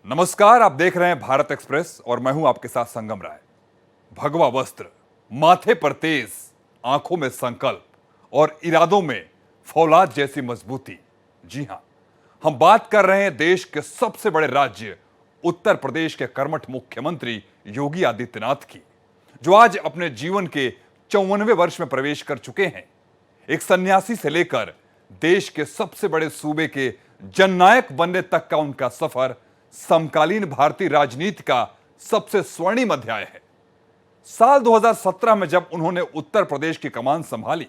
नमस्कार, आप देख रहे हैं भारत एक्सप्रेस और मैं हूं आपके साथ संगम राय। भगवा वस्त्र, माथे पर तेज, आंखों में संकल्प और इरादों में फौलाद जैसी मजबूती। जी हां, हम बात कर रहे हैं देश के सबसे बड़े राज्य उत्तर प्रदेश के कर्मठ मुख्यमंत्री योगी आदित्यनाथ की, जो आज अपने जीवन के 54वें वर्ष में प्रवेश कर चुके हैं। एक सन्यासी से लेकर देश के सबसे बड़े सूबे के जननायक बनने तक का उनका सफर समकालीन भारतीय राजनीति का सबसे स्वर्णिम अध्याय है। साल 2017 में जब उन्होंने उत्तर प्रदेश की कमान संभाली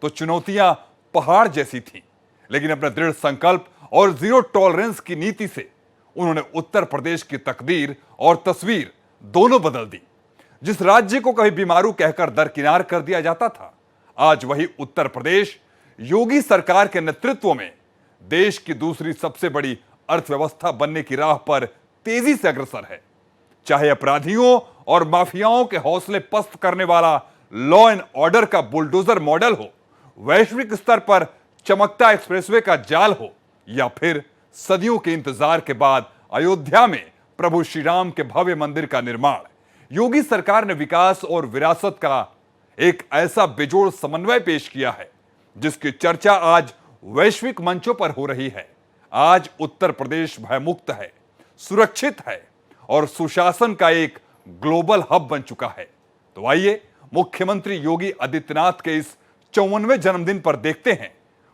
तो चुनौतियां पहाड़ जैसी थीं, लेकिन अपने दृढ़ संकल्प और जीरो टॉलरेंस की नीति से उन्होंने उत्तर प्रदेश की तकदीर और तस्वीर दोनों बदल दी। जिस राज्य को कभी बीमारू कहकर दरकिनार कर दिया जाता था, आज वही उत्तर प्रदेश योगी सरकार के नेतृत्व में देश की दूसरी सबसे बड़ी अर्थव्यवस्था बनने की राह पर तेजी से अग्रसर है। चाहे अपराधियों और माफियाओं के हौसले पस्त करने वाला लॉ एंड ऑर्डर का बुलडोजर मॉडल हो, वैश्विक स्तर पर चमकता एक्सप्रेसवे का जाल हो, या फिर सदियों के इंतजार के बाद अयोध्या में प्रभु श्री राम के भव्य मंदिर का निर्माण, योगी सरकार ने विकास और विरासत का एक ऐसा बेजोड़ समन्वय पेश किया है जिसकी चर्चा आज वैश्विक मंचों पर हो रही है। आज उत्तर प्रदेश भयमुक्त है, सुरक्षित है और सुशासन का एक ग्लोबल हब बन चुका है। तो आइए मुख्यमंत्री योगी आदित्यनाथ के इस 54वें जन्मदिन पर देखते हैं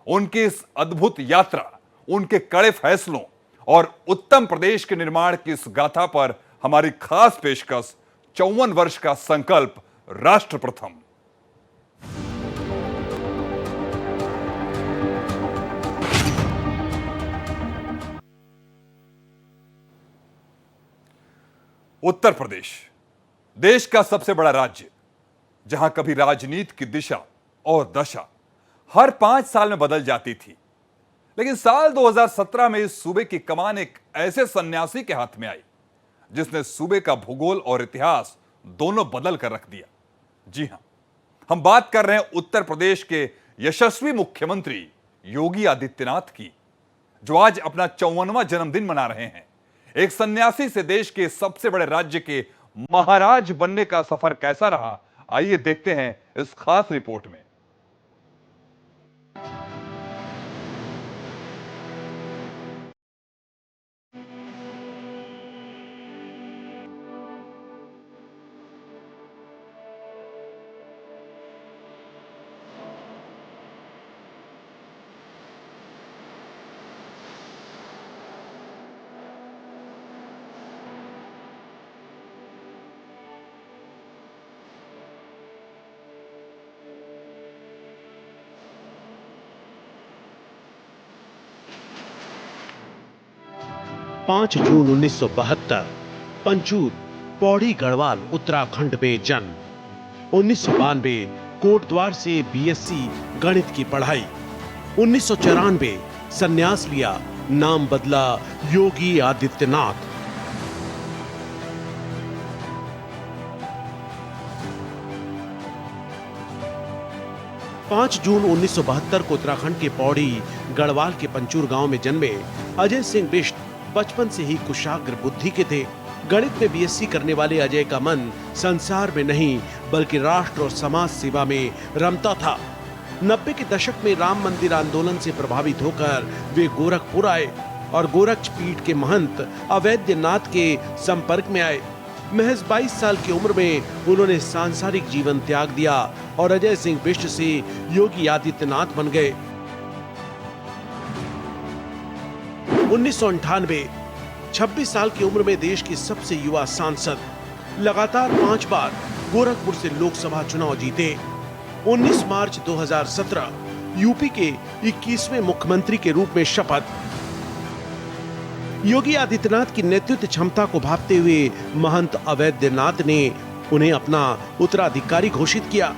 उनकी इस अद्भुत यात्रा, उनके कड़े फैसलों और उत्तम प्रदेश के निर्माण की इस गाथा पर हमारी खास पेशकश 54 वर्ष का संकल्प, राष्ट्र प्रथम। उत्तर प्रदेश देश का सबसे बड़ा राज्य, जहां कभी राजनीति की दिशा और दशा हर 5 साल में बदल जाती थी, लेकिन साल 2017 में इस सूबे की कमान एक ऐसे सन्यासी के हाथ में आई जिसने सूबे का भूगोल और इतिहास दोनों बदल कर रख दिया। जी हां, हम बात कर रहे हैं उत्तर प्रदेश के यशस्वी मुख्यमंत्री योगी आदित्यनाथ की, जो आज अपना 54वां जन्मदिन मना रहे हैं। एक सन्यासी से देश के सबसे बड़े राज्य के महाराज बनने का सफर कैसा रहा, आइए देखते हैं इस खास रिपोर्ट में। पांच जून 1972 पंचूर, पौड़ी गढ़वाल, उत्तराखंड में जन्म। 1992 कोटद्वार से बीएससी गणित की पढ़ाई। 1994 संन्यास लिया, नाम बदला योगी आदित्यनाथ। पांच जून 1972 को उत्तराखंड के पौड़ी गढ़वाल के पंचूर गांव में जन्मे अजय सिंह बिष्ट बचपन से ही कुशाग्र बुद्धि के थे। गणित में बीएससी करने वाले अजय का मन संसार में नहीं बल्कि राष्ट्र और समाज सेवा में रमता था। 90 के दशक में राम मंदिर आंदोलन से प्रभावित होकर वे गोरखपुर आए और गोरक्ष पीठ के महंत अवैधनाथ के संपर्क में आए। महज 22 साल की उम्र में उन्होंने सांसारिक जीवन त्याग दिया और अजय सिंह बिष्ट से योगी आदित्यनाथ बन गए। 1998 26 साल की उम्र में देश के सबसे युवा सांसद, लगातार 5 बार गोरखपुर से लोकसभा चुनाव जीते। 19 मार्च 2017 यूपी के 21वें मुख्यमंत्री के रूप में शपथ। योगी आदित्यनाथ की नेतृत्व क्षमता को भांपते हुए महंत अवैधनाथ ने उन्हें अपना उत्तराधिकारी घोषित किया।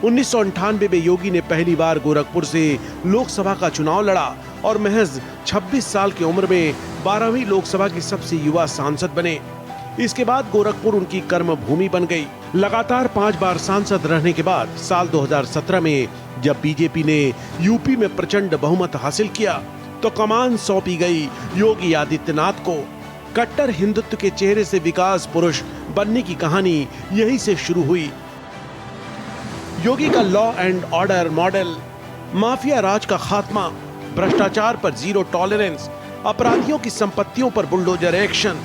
1998 में योगी ने पहली बार गोरखपुर से लोकसभा का चुनाव लड़ा और महज 26 साल की उम्र में 12वीं लोकसभा की सबसे युवा सांसद बने। इसके बाद गोरखपुर उनकी कर्म भूमि बन गई। लगातार 5 बार सांसद रहने के बाद साल 2017 में जब बीजेपी ने यूपी में प्रचंड बहुमत हासिल किया तो कमान सौंपी गई योगी आदित्यनाथ को। कट्टर हिंदुत्व के चेहरे से विकास पुरुष बनने की कहानी यहीं से शुरू हुई। योगी का law and order model, mafia राज का खात्मा, भ्रष्टाचार पर जीरो टॉलरेंस, अपराधियों की संपत्तियों पर बुलडोजर एक्शन।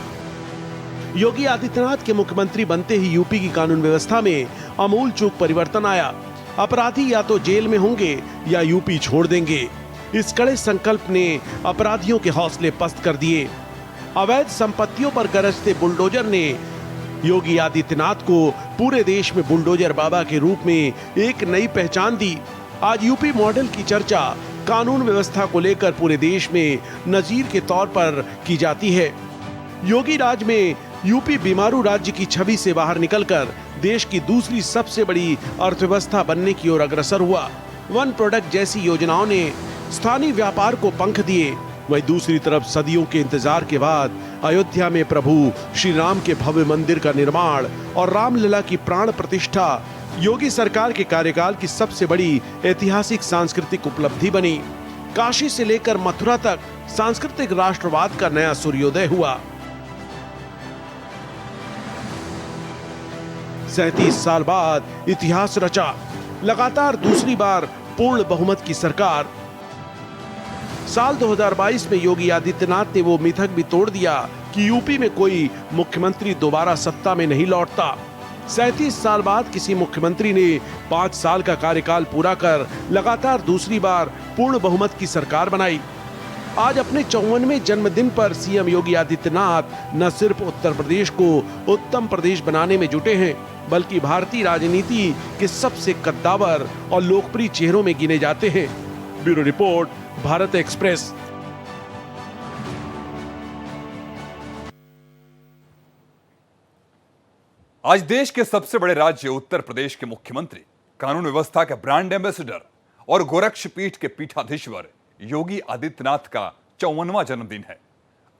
योगी आदित्यनाथ के मुख्यमंत्री बनते ही यूपी की कानून व्यवस्था में आमूल चूक परिवर्तन आया। अपराधी या तो जेल में होंगे या यूपी छोड़ देंगे। इस कड़े संकल्प ने अपराधियों के हौसले पस्त कर दिए। अवैध संपत्तियों पर गरजते बुलडोजर ने योगी आदित्यनाथ को पूरे देश में बुलडोजर बाबा के रूप में एक नई पहचान दी। आज यूपी मॉडल की चर्चा कानून व्यवस्था को लेकर पूरे देश में नजीर के तौर पर की जाती है। योगी राज में यूपी बीमारू राज्य की छवि से बाहर निकलकर देश की दूसरी सबसे बड़ी अर्थव्यवस्था बनने की ओर अग्रसर हुआ। वन प्रोडक्ट जैसी योजनाओं ने स्थानीय व्यापार को पंख दिए। वहीं दूसरी तरफ सदियों के इंतजार के बाद अयोध्या में प्रभु श्री राम के भव्य मंदिर का निर्माण और रामलला की प्राण प्रतिष्ठा योगी सरकार के कार्यकाल की सबसे बड़ी ऐतिहासिक सांस्कृतिक उपलब्धि बनी। काशी से लेकर मथुरा तक सांस्कृतिक राष्ट्रवाद का नया सूर्योदय हुआ। 37 साल बाद इतिहास रचा, लगातार दूसरी बार पूर्ण बहुमत की सरकार। साल 2022 में योगी आदित्यनाथ ने वो मिथक भी तोड़ दिया कि यूपी में कोई मुख्यमंत्री दोबारा सत्ता में नहीं लौटता। 37 साल बाद किसी मुख्यमंत्री ने 5 साल का कार्यकाल पूरा कर लगातार दूसरी बार पूर्ण बहुमत की सरकार बनाई। आज अपने 54वें जन्मदिन पर सीएम योगी आदित्यनाथ न सिर्फ उत्तर प्रदेश को उत्तम प्रदेश बनाने में जुटे हैं, बल्कि भारतीय राजनीति के सबसे कद्दावर और लोकप्रिय चेहरों में गिने जाते हैं। Bureau report, Bharat express. आज देश के सबसे बड़े राज्य उत्तर प्रदेश के मुख्यमंत्री, कानून व्यवस्था के ब्रांड एम्बेसडर और गोरक्षपीठ के पीठाधीश्वर योगी आदित्यनाथ का 54वां जन्मदिन है।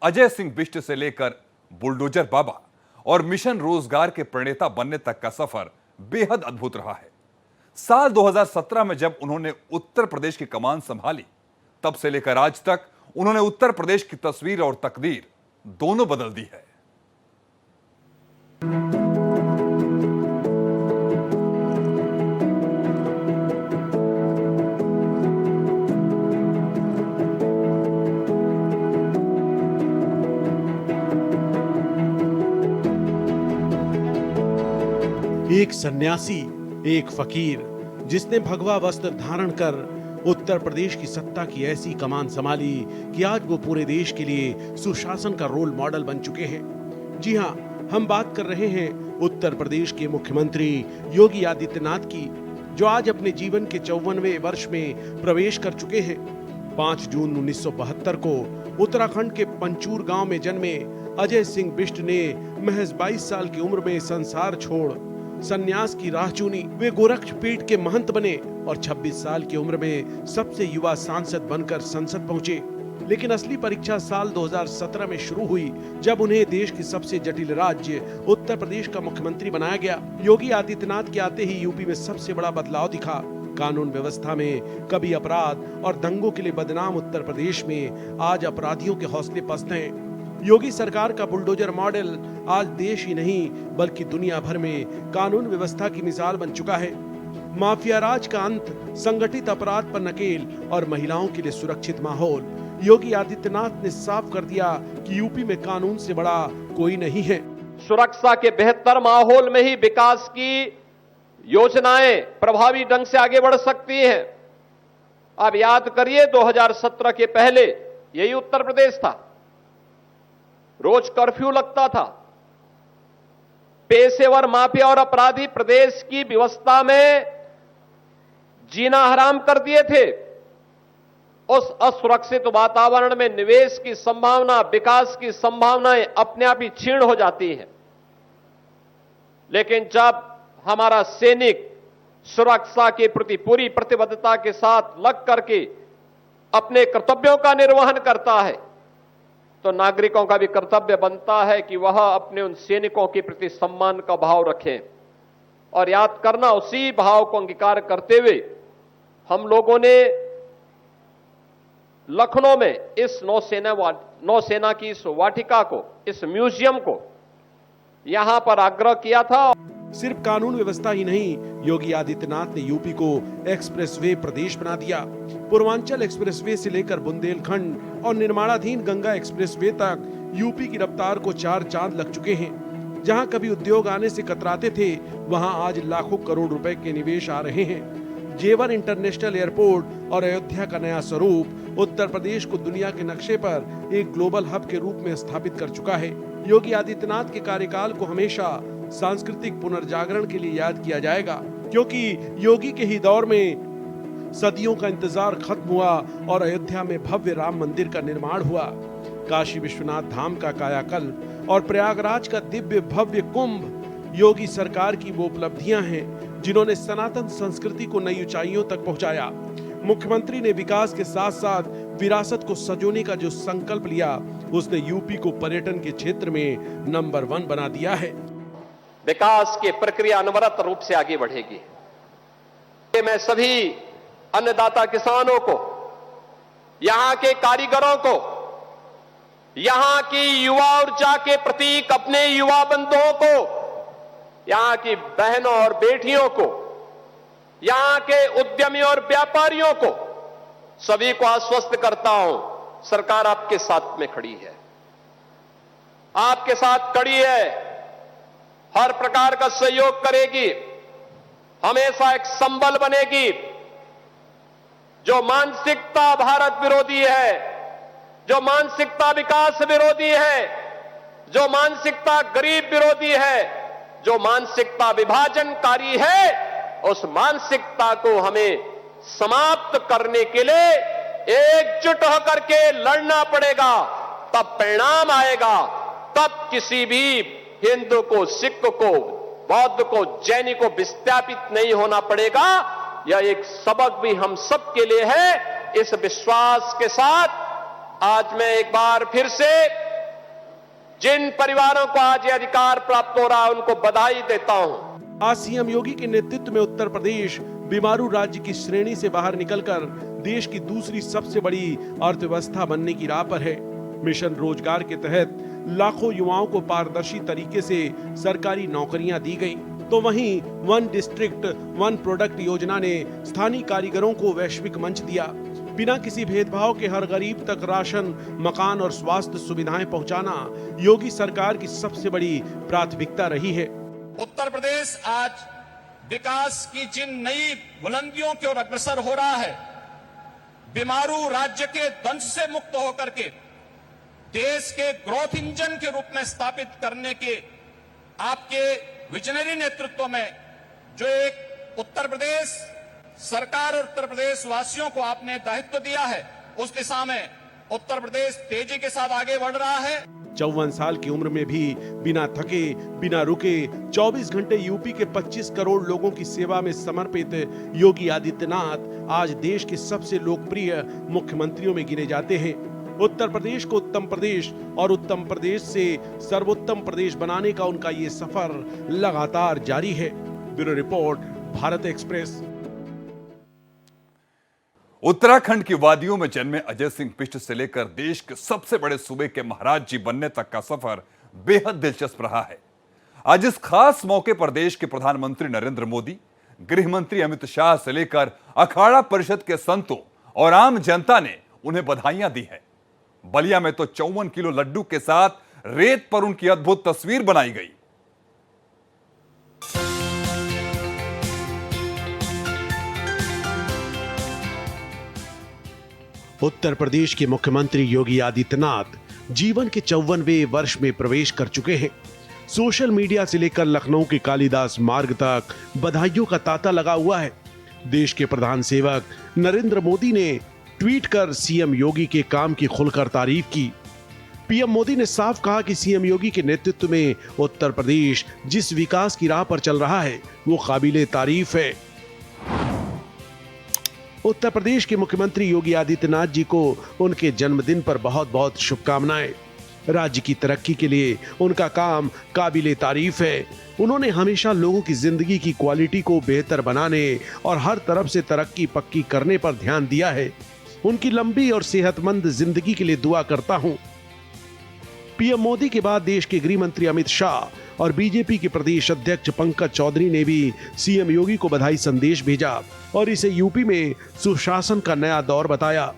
अजय सिंह बिष्ट से लेकर बुलडोजर बाबा और मिशन रोजगार के प्रणेता बनने तक का सफर बेहद अद्भुत रहा है। साल 2017 में जब उन्होंने उत्तर प्रदेश की कमान संभाली, तब से लेकर आज तक उन्होंने उत्तर प्रदेश की तस्वीर और तकदीर दोनों बदल दी है। एक सन्यासी, एक फकीर, जिसने भगवा वस्त्र धारण कर उत्तर प्रदेश की सत्ता की ऐसी कमान संभाली कि आज वो पूरे देश के लिए सुशासन का रोल मॉडल बन चुके हैं। जी हां, हम बात कर रहे हैं उत्तर प्रदेश के मुख्यमंत्री योगी आदित्यनाथ की, जो आज अपने जीवन के 54वें वर्ष में प्रवेश कर चुके हैं। 5 जून 1972 को उत्तराखंड के पंचूर गांव में जन्मे अजय सिंह बिष्ट ने महज 22 साल की उम्र में संसार छोड़ सन्यास की राह चुनी। वे गोरक्षपीठ के महंत बने और 26 साल की उम्र में सबसे युवा सांसद बनकर संसद पहुंचे। लेकिन असली परीक्षा साल 2017 में शुरू हुई, जब उन्हें देश के सबसे जटिल राज्य उत्तर प्रदेश का मुख्यमंत्री बनाया गया। योगी आदित्यनाथ के आते ही यूपी में सबसे बड़ा बदलाव दिखा। कानून व्यवस्था में कभी अपराध और दंगों के लिए बदनाम उत्तर प्रदेश में आज अपराधियों के हौसले पस्त हैं। योगी सरकार का बुलडोजर मॉडल आज देश ही नहीं बल्कि दुनिया भर में कानून व्यवस्था की मिसाल बन चुका है। माफिया राज का अंत, संगठित अपराध पर नकेल और महिलाओं के लिए सुरक्षित माहौल। योगी आदित्यनाथ ने साफ कर दिया कि यूपी में कानून से बड़ा कोई नहीं है। सुरक्षा के बेहतर माहौल में ही विकास की योजनाएं प्रभावी ढंग से आगे बढ़ सकती हैं। अब याद करिए, 2017 के पहले यही उत्तर प्रदेश था। रोज कर्फ्यू लगता था। पेशेवर माफिया और अपराधी प्रदेश की व्यवस्था में जीना हराम कर दिए थे। उस असुरक्षित वातावरण में निवेश की संभावना, विकास की संभावनाएं अपने आप ही क्षीण हो जाती हैं। लेकिन जब हमारा सैनिक सुरक्षा के प्रति पूरी प्रतिबद्धता के साथ लग करके अपने कर्तव्यों का निर्वहन करता है, तो नागरिकों का भी कर्तव्य बनता है कि वह अपने उन सैनिकों के प्रति सम्मान का भाव रखें। और याद करना, उसी भाव को अंगीकार करते हुए हम लोगों ने लखनऊ में इस नौसेना की इस वाटिका को, इस म्यूजियम को यहां पर आग्रह किया था। सिर्फ कानून व्यवस्था ही नहीं, योगी आदित्यनाथ ने यूपी को एक्सप्रेसवे प्रदेश बना दिया। पूर्वांचल एक्सप्रेसवे से लेकर बुंदेलखंड और निर्माणाधीन गंगा एक्सप्रेसवे तक यूपी की रफ्तार को 4 चांद लग चुके हैं। जहां कभी उद्योग आने से कतराते थे, वहां आज लाखों करोड़ रुपए के निवेश आ रहे हैं। जेवर इंटरनेशनल एयरपोर्ट और अयोध्या का नया स्वरूप उत्तर प्रदेश को दुनिया के नक्शे पर एक ग्लोबल हब के रूप में स्थापित कर चुका है। योगी आदित्यनाथ के कार्यकाल को हमेशा सांस्कृतिक पुनर्जागरण के लिए याद किया जाएगा, क्योंकि योगी के ही दौर में सदियों का इंतजार खत्म हुआ और अयोध्या में भव्य राम मंदिर का निर्माण हुआ। काशी विश्वनाथ धाम का कायाकल्प और प्रयागराज का दिव्य भव्य कुंभ योगी सरकार की वो उपलब्धियां हैं जिन्होंने सनातन संस्कृति को नई ऊंचाइयों तक पहुंचाया। मुख्यमंत्री ने विकास के साथ साथ विरासत को संजोने का जो संकल्प लिया, उसने यूपी को पर्यटन के क्षेत्र में नंबर 1 बना दिया है। विकास की प्रक्रिया अनवरत रूप से आगे बढ़ेगी। मैं सभी अन्नदाता किसानों को, यहां के कारीगरों को, यहां की युवा ऊर्जा के प्रतीक अपने युवा बंधुओं को, यहां की बहनों और बेटियों को, यहां के उद्यमियों और व्यापारियों को, सभी को आश्वस्त करता हूं, सरकार आपके साथ में खड़ी है, आपके साथ खड़ी है, हर प्रकार का सहयोग करेगी, हमेशा एक संबल बनेगी। जो मानसिकता भारत विरोधी है, जो मानसिकता विकास विरोधी है, जो मानसिकता गरीब विरोधी है, जो मानसिकता विभाजनकारी है, उस मानसिकता को हमें समाप्त करने के लिए एकजुट होकर के लड़ना पड़ेगा। तब परिणाम आएगा, तब किसी भी हिंदू को, सिख को, बौद्ध को, जैनी को विस्थापित नहीं होना पड़ेगा। यह एक सबक भी हम सब के लिए है। इस विश्वास के साथ आज मैं एक बार फिर से जिन परिवारों को आज ये अधिकार प्राप्त हो रहा है, उनको बधाई देता हूं। आज सीएम योगी के नेतृत्व में उत्तर प्रदेश बीमारू राज्य की श्रेणी से बाहर निकलकर देश की दूसरी सबसे बड़ी अर्थव्यवस्था बनने की राह पर है। मिशन रोजगार के तहत लाखों युवाओं को पारदर्शी तरीके से सरकारी नौकरियां दी गई, तो वहीं 1 डिस्ट्रिक्ट 1 प्रोडक्ट योजना ने स्थानीय कारीगरों को वैश्विक मंच दिया। बिना किसी भेदभाव के हर गरीब तक राशन, मकान और स्वास्थ्य सुविधाएं पहुंचाना योगी सरकार की सबसे बड़ी प्राथमिकता रही है। उत्तर प्रदेश आज विकास की जिन नई बुलंदियों की ओर अग्रसर हो रहा है, बीमारू राज्य के दंश से मुक्त होकर के देश के ग्रोथ इंजन के रूप में स्थापित करने के आपके विजनरी नेतृत्व में जो एक उत्तर प्रदेश सरकार और उत्तर प्रदेश वासियों को आपने दायित्व दिया है, उस दिशा में उत्तर प्रदेश तेजी के साथ आगे बढ़ रहा है। 54 साल की उम्र में भी बिना थके, बिना रुके 24 घंटे यूपी के 25 करोड़ लोगों की सेवा में समर्पित योगी आदित्यनाथ आज देश के सबसे लोकप्रिय मुख्यमंत्रियों में गिने जाते हैं। उत्तर प्रदेश को उत्तम प्रदेश और उत्तम प्रदेश से सर्वोत्तम प्रदेश बनाने का उनका ये सफर लगातार जारी है। Bureau report, Bharat express. Uttarakhand की वादियों में जन्मे अजय सिंह बिष्ट से लेकर देश के सबसे बड़े सूबे के महाराज जी बनने तक का सफर बेहद दिलचस्प रहा है। आज इस खास मौके पर देश के प्रधानमंत्री नरेंद्र मोदी, गृह मंत्री अमित शाह से लेकर अखाड़ा परिषद के संतों और आम जनता ने उन्हें बधाइयां दी है। बलिया में तो 54 किलो लड्डू के साथ रेत पर उनकी अद्भुत तस्वीर बनाई गई। उत्तर प्रदेश के मुख्यमंत्री योगी आदित्यनाथ जीवन के 54वें वर्ष में प्रवेश कर चुके हैं। सोशल मीडिया से लेकर लखनऊ के कालिदास मार्ग तक बधाइयों का तांता लगा हुआ है। देश के प्रधान सेवक नरेंद्र मोदी ने ट्वीट कर सीएम योगी के काम की खुलकर तारीफ की। पीएम मोदी ने साफ कहा कि सीएम योगी के नेतृत्व में उत्तर प्रदेश जिस विकास की राह पर चल रहा है, वो काबिले तारीफ है। उत्तर प्रदेश के मुख्यमंत्री योगी आदित्यनाथ जी को उनके जन्मदिन पर बहुत बहुत शुभकामनाएं। राज्य की तरक्की के लिए उनका काम काबिले तारीफ है। उन्होंने हमेशा लोगों की जिंदगी की क्वालिटी को बेहतर बनाने और हर तरफ से तरक्की पक्की करने पर ध्यान दिया है। उनकी लंबी और सेहतमंद जिंदगी के लिए दुआ करता हूं। पीएम मोदी के बाद देश के गृह मंत्री अमित शाह और बीजेपी के प्रदेश अध्यक्ष पंकज चौधरी ने भी सीएम योगी को बधाई संदेश भेजा और इसे यूपी में सुशासन का नया दौर बताया।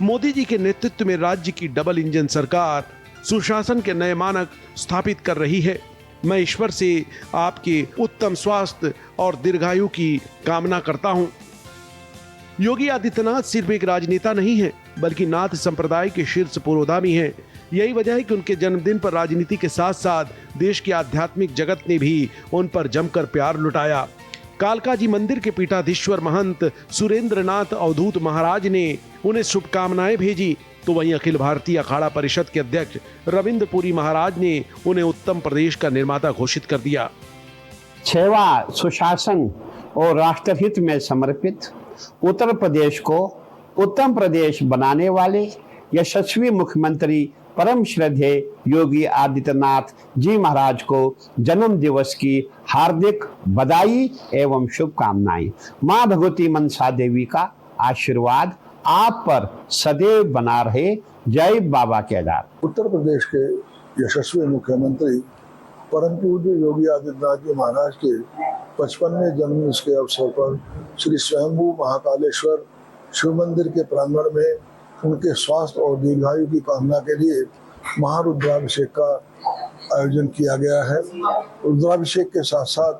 मोदी जी के नेतृत्व में राज्य की डबल इंजन सरकार सुशासन के नए मानक स्थापित कर रही है। मैं ईश्वर से आपके उत्तम स्वास्थ्य और दीर्घायु की कामना करता हूं। योगी आदित्यनाथ सिर्फ एक राजनेता नहीं है, बल्कि नाथ संप्रदाय के शीर्ष पुरोधामी हैं। यही वजह है कि उनके जन्मदिन पर राजनीति के साथ साथ देश के आध्यात्मिक जगत ने भी उन पर जमकर प्यार लुटाया। कालका जी मंदिर के पीठाधीश्वर महंत सुरेंद्र नाथ अवधूत महाराज ने उन्हें शुभकामनाएं भेजी, तो वहीं अखिल भारतीय अखाड़ा परिषद के अध्यक्ष रविंद्र पुरी महाराज ने उन्हें उत्तम प्रदेश का निर्माता घोषित कर दिया। सेवा, सुशासन और राष्ट्रहित में समर्पित उत्तर प्रदेश को उत्तम प्रदेश बनाने वाले यशस्वी मुख्यमंत्री परम श्रद्धेय योगी आदित्यनाथ जी महाराज को जन्म दिवस की हार्दिक बधाई एवं शुभकामनाएं। मां भगवती मनसा देवी का आशीर्वाद आप पर सदैव बना रहे। जय बाबा केदार। उत्तर प्रदेश के यशस्वी मुख्यमंत्री परम पूज्य योगी आदित्यनाथ जी महाराज के 55वें जन्मदिन के अवसर पर श्री स्वयंभू महाकालेश्वर शिव मंदिर के प्रांगण में उनके स्वास्थ्य और दीर्घायु की कामना के लिए महारुद्राभिषेक का आयोजन किया गया है। रुद्राभिषेक के साथ साथ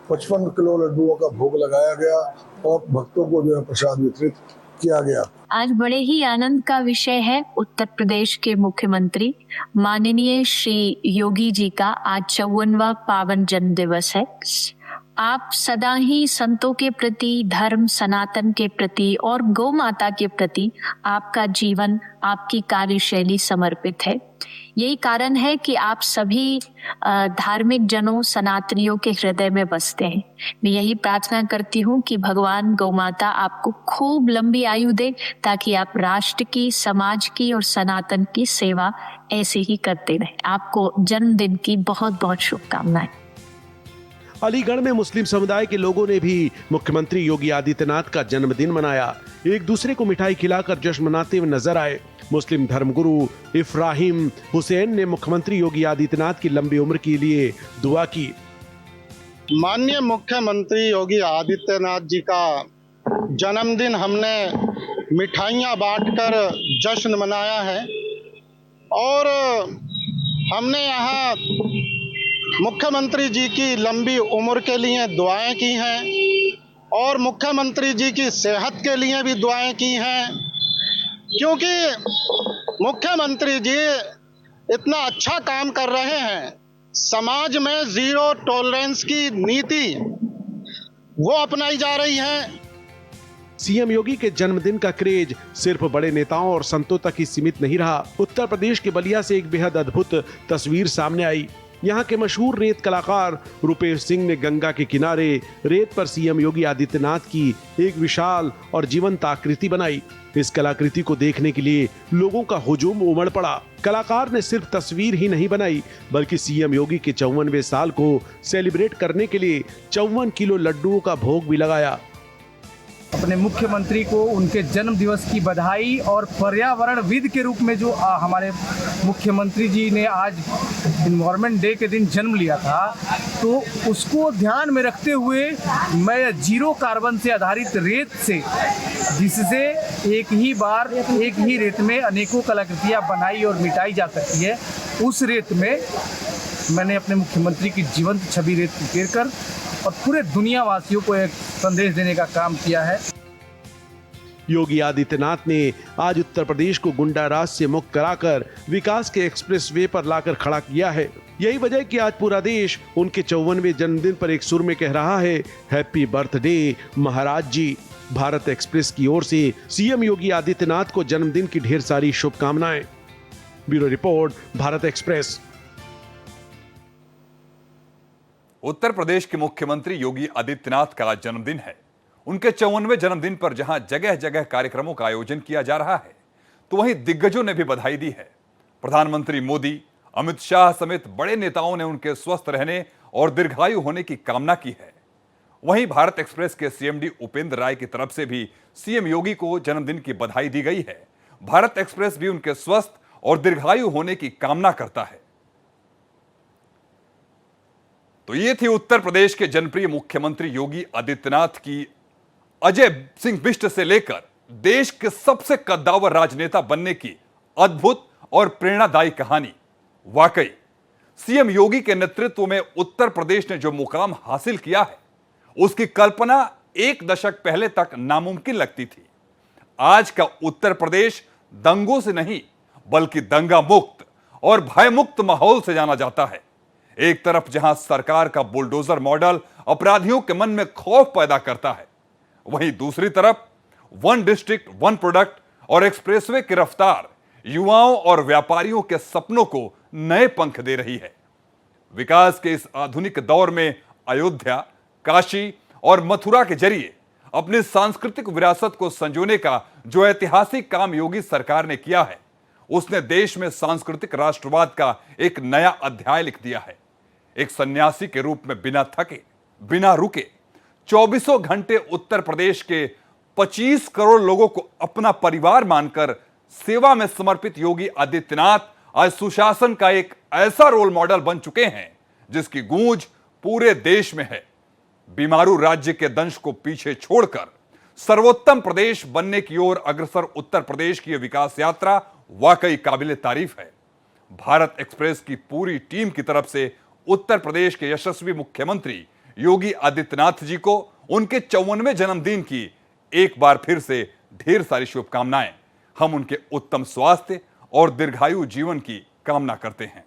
55 किलो लड्डुओं का भोग लगाया गया और भक्तों को जो है प्रसाद वितरित किया गया। आज बड़े ही आनंद का विषय है। उत्तर प्रदेश के मुख्यमंत्री माननीय श्री योगी जी का आज 54वां पावन जन्म दिवस है। आप सदा ही संतों के प्रति, धर्म सनातन के प्रति और गौ माता के प्रति आपका जीवन, आपकी कार्यशैली समर्पित है। यही कारण है कि आप सभी धार्मिक जनों, सनातनियों के हृदय में बसते हैं। मैं यही प्रार्थना करती हूँ कि भगवान गौ माता आपको खूब लंबी आयु दे, ताकि आप राष्ट्र की, समाज की और सनातन की सेवा ऐसे ही करते रहें। आपको जन्मदिन की बहुत बहुत शुभकामनाएं। अलीगढ़ में मुस्लिम समुदाय के लोगों ने भी मुख्यमंत्री योगी आदित्यनाथ का जन्मदिन मनाया। एक दूसरे को मिठाई खिलाकर जश्न मनाते हुए नजर आए। मुस्लिम धर्मगुरु इफ्राहिम हुसैन ने मुख्यमंत्री योगी आदित्यनाथ की लंबी उम्र के लिए दुआ की। माननीय मुख्यमंत्री योगी आदित्यनाथ जी का जन्मदिन हमने मिठाइयाँ बांटकर जश्न मनाया है और हमने यहाँ मुख्यमंत्री जी की लंबी उम्र के लिए दुआएं की हैं और मुख्यमंत्री जी की सेहत के लिए भी दुआएं की हैं, क्योंकि मुख्यमंत्री जी इतना अच्छा काम कर रहे हैं। समाज में जीरो टॉलरेंस की नीति वो अपनाई जा रही है। सीएम योगी के जन्मदिन का क्रेज सिर्फ बड़े नेताओं और संतों तक ही सीमित नहीं रहा। उत्तर प्रदेश के बलिया से एक बेहद अद्भुत तस्वीर सामने आई। यहाँ के मशहूर रेत कलाकार रुपेश सिंह ने गंगा के किनारे रेत पर सीएम योगी आदित्यनाथ की एक विशाल और जीवंत आकृति बनाई। इस कलाकृति को देखने के लिए लोगों का हुजूम उमड़ पड़ा। कलाकार ने सिर्फ तस्वीर ही नहीं बनाई, बल्कि सीएम योगी के 54वें साल को सेलिब्रेट करने के लिए 54 किलो लड्डुओं का भोग भी लगाया। अपने मुख्यमंत्री को उनके जन्म दिवस की बधाई और पर्यावरणविद के रूप में जो हमारे मुख्यमंत्री जी ने आज इन्वायरमेंट डे के दिन जन्म लिया था, तो उसको ध्यान में रखते हुए मैं जीरो कार्बन से आधारित रेत से, जिससे एक ही बार एक ही रेत में अनेकों कलाकृतियाँ बनाई और मिटाई जा सकती है, उस रेत में मैंने अपने मुख्यमंत्री की जीवंत छवि रेत उकेर कर और पूरे दुनिया वासियों को एक संदेश देने का काम किया है। योगी आदित्यनाथ ने आज उत्तर प्रदेश को गुंडा राज से मुक्त कराकर विकास के एक्सप्रेस वे पर लाकर खड़ा किया है। यही वजह कि आज पूरा देश उनके 54वें जन्मदिन पर एक सुर में कह रहा है, हैप्पी बर्थडे महाराज जी। भारत एक्सप्रेस की ओर से सीएम योगी आदित्यनाथ को जन्मदिन की ढेर सारी शुभकामनाएं। Bureau report, Bharat Express. Uttar Pradesh के मुख्यमंत्री योगी आदित्यनाथ का आज जन्मदिन है। उनके 54वें जन्मदिन पर जहां जगह जगह कार्यक्रमों का आयोजन किया जा रहा है, तो वहीं दिग्गजों ने भी बधाई दी है। प्रधानमंत्री मोदी, अमित शाह समेत बड़े नेताओं ने उनके स्वस्थ रहने और दीर्घायु होने की कामना की है। वहीं भारत एक्सप्रेस के सीएमडी उपेंद्र राय की तरफ से भी सीएम योगी को जन्मदिन की बधाई दी गई है। भारत एक्सप्रेस भी उनके स्वस्थ और दीर्घायु होने की कामना करता है। तो ये थी उत्तर प्रदेश के जनप्रिय मुख्यमंत्री योगी आदित्यनाथ की अजय सिंह बिष्ट से लेकर देश के सबसे कद्दावर राजनेता बनने की अद्भुत और प्रेरणादायी कहानी। वाकई सीएम योगी के नेतृत्व में उत्तर प्रदेश ने जो मुकाम हासिल किया है, उसकी कल्पना एक दशक पहले तक नामुमकिन लगती थी। आज का उत्तर प्रदेश दंगों से नहीं, बल्कि दंगा मुक्त और भय मुक्त माहौल से जाना जाता है। एक तरफ जहां सरकार का बुलडोजर मॉडल अपराधियों के मन में खौफ पैदा करता है, वहीं दूसरी तरफ वन डिस्ट्रिक्ट वन प्रोडक्ट और एक्सप्रेसवे की रफ्तार युवाओं और व्यापारियों के सपनों को नए पंख दे रही है। विकास के इस आधुनिक दौर में अयोध्या, काशी और मथुरा के जरिए अपनी सांस्कृतिक विरासत को संजोने का जो ऐतिहासिक काम योगी सरकार ने किया है, उसने देश में सांस्कृतिक राष्ट्रवाद का एक नया अध्याय लिख दिया है। एक सन्यासी के रूप में बिना थके, बिना रुके 24 घंटे उत्तर प्रदेश के 25 करोड़ लोगों को अपना परिवार मानकर सेवा में समर्पित योगी आदित्यनाथ आज सुशासन का एक ऐसा रोल मॉडल बन चुके हैं जिसकी गूंज पूरे देश में है। बीमारू राज्य के दंश को पीछे छोड़कर सर्वोत्तम प्रदेश बनने की ओर अग्रसर उत्तर प्रदेश की यह विकास यात्रा वाकई काबिले तारीफ है। भारत एक्सप्रेस की पूरी टीम की तरफ से उत्तर प्रदेश के यशस्वी मुख्यमंत्री योगी आदित्यनाथ जी को उनके 54वें जन्मदिन की एक बार फिर से ढेर सारी शुभकामनाएं। हम उनके उत्तम स्वास्थ्य और दीर्घायु जीवन की कामना करते हैं।